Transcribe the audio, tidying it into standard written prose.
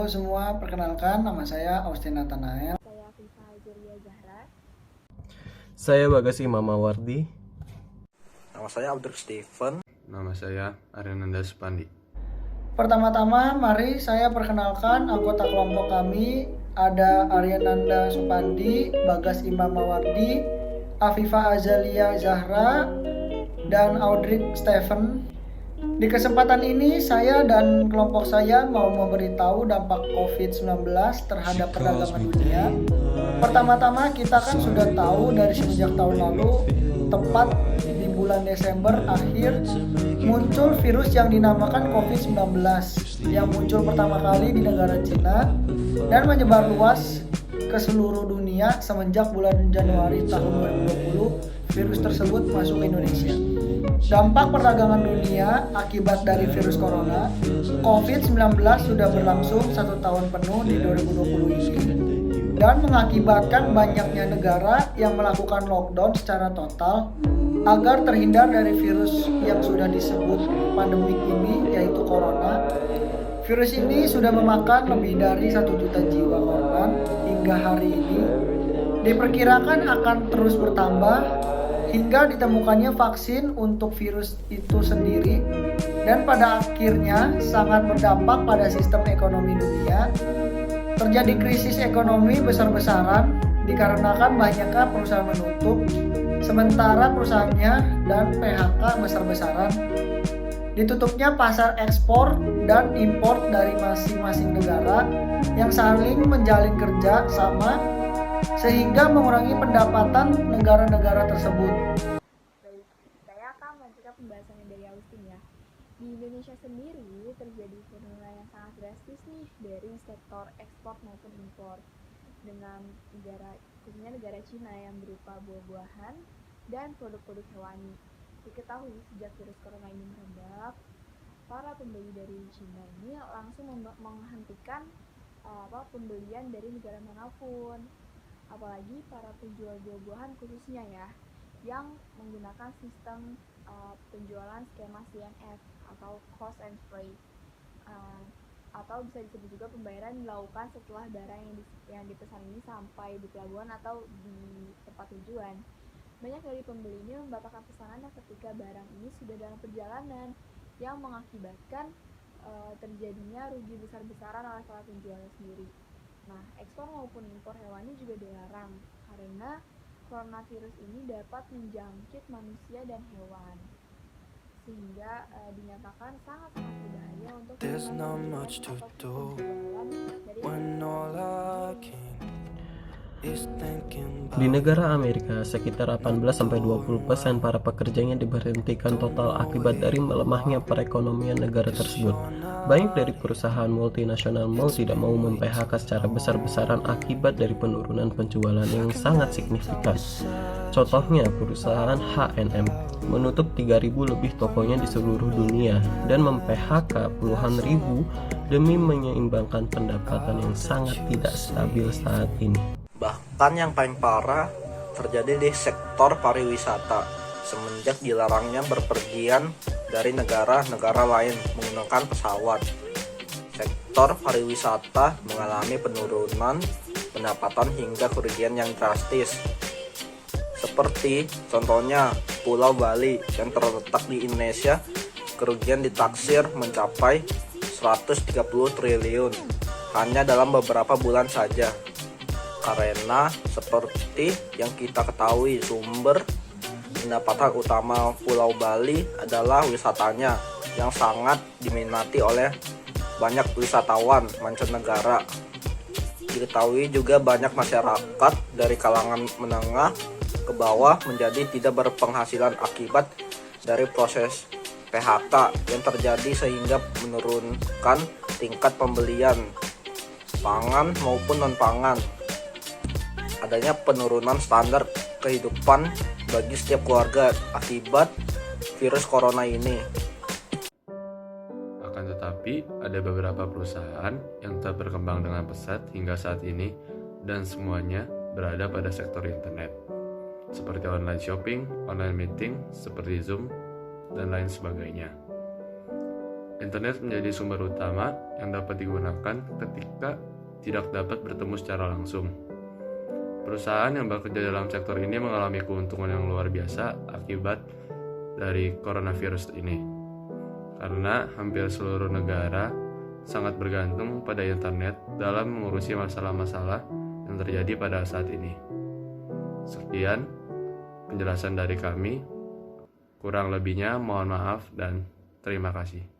Halo semua, perkenalkan nama saya Austin Nathanael. Saya Fifa Azalia Zahra. Saya Bagas Imam Mawardi. Nama saya Abdur Steven. Nama saya Aryananda Supandi. Pertama-tama mari saya perkenalkan anggota kelompok kami. Ada Aryananda Supandi, Bagas Imam Mawardi, Afifa Azalia Zahra, dan Audrey Steven. Di kesempatan ini saya dan kelompok saya mau memberitahu dampak COVID-19 terhadap perdagangan dunia. Pertama-tama kita kan sudah tahu dari semenjak tahun lalu, tepat di bulan Desember akhir, muncul virus yang dinamakan COVID-19 yang muncul pertama kali di negara Cina dan menyebar luas ke seluruh dunia semenjak bulan Januari tahun 2020. Virus tersebut masuk ke Indonesia. Dampak perdagangan dunia akibat dari virus corona, COVID-19 sudah berlangsung 1 tahun penuh di 2020 ini dan mengakibatkan banyaknya negara yang melakukan lockdown secara total agar terhindar dari virus yang sudah disebut pandemik ini, yaitu corona. Virus ini sudah memakan lebih dari 1 juta jiwa korban hingga hari ini. Diperkirakan akan terus bertambah hingga ditemukannya vaksin untuk virus itu sendiri, dan pada akhirnya sangat berdampak pada sistem ekonomi dunia. Terjadi krisis ekonomi besar-besaran dikarenakan banyaknya perusahaan menutup, sementara perusahaannya dan PHK besar-besaran. Ditutupnya pasar ekspor dan impor dari masing-masing negara yang saling menjalin kerja sama sehingga mengurangi pendapatan negara-negara tersebut. Baik, saya akan melanjutkan pembahasannya dari Austin ya. Di Indonesia sendiri terjadi penurunan yang sangat drastis nih dari sektor ekspor maupun impor dengan negara, khususnya negara Cina yang berupa buah-buahan dan produk-produk hewani. Diketahui sejak virus corona ini merebak, para pembeli dari Cina ini langsung menghentikan pembelian dari negara manapun. Apalagi para penjual buah-buahan khususnya ya, yang menggunakan sistem penjualan skema CNF atau cost and freight, atau bisa disebut juga pembayaran dilakukan setelah barang yang dipesan ini sampai di pelabuhan atau di tempat tujuan. Banyak dari pembeli ini membatalkan pesanannya ketika barang ini sudah dalam perjalanan, yang mengakibatkan terjadinya rugi besar-besaran oleh para penjualnya sendiri. Nah, ekspor maupun impor hewani juga dilarang karena coronavirus ini dapat menjangkit manusia dan hewan, sehingga dinyatakan sangat-sangat berbahaya untuk Di negara Amerika, sekitar 18-20% para pekerjanya diberhentikan total akibat dari melemahnya perekonomian negara tersebut. Banyak dari perusahaan multinasional mau tidak mau mem-PHK secara besar-besaran akibat dari penurunan penjualan yang sangat signifikan. Contohnya, perusahaan H&M menutup 3.000 lebih tokonya di seluruh dunia dan mem-PHK puluhan ribu demi menyeimbangkan pendapatan yang sangat tidak stabil saat ini. Bahkan yang paling parah terjadi di sektor pariwisata semenjak dilarangnya berpergian dari negara-negara lain menggunakan pesawat. Sektor pariwisata mengalami penurunan pendapatan hingga kerugian yang drastis. Seperti contohnya Pulau Bali yang terletak di Indonesia, kerugian ditaksir mencapai 130 triliun hanya dalam beberapa bulan saja. Karena seperti yang kita ketahui, sumber pendapatan utama Pulau Bali adalah wisatanya yang sangat diminati oleh banyak wisatawan mancanegara. Diketahui juga banyak masyarakat dari kalangan menengah ke bawah menjadi tidak berpenghasilan akibat dari proses PHK yang terjadi sehingga menurunkan tingkat pembelian pangan maupun non-pangan. Adanya penurunan standar kehidupan bagi setiap keluarga akibat virus corona ini. Akan tetapi, ada beberapa perusahaan yang tetap berkembang dengan pesat hingga saat ini dan semuanya berada pada sektor internet, seperti online shopping, online meeting, seperti Zoom, dan lain sebagainya. Internet menjadi sumber utama yang dapat digunakan ketika tidak dapat bertemu secara langsung. Perusahaan yang bekerja dalam sektor ini mengalami keuntungan yang luar biasa akibat dari coronavirus ini. Karena hampir seluruh negara sangat bergantung pada internet dalam mengurusi masalah-masalah yang terjadi pada saat ini. Sekian penjelasan dari kami. Kurang lebihnya mohon maaf dan terima kasih.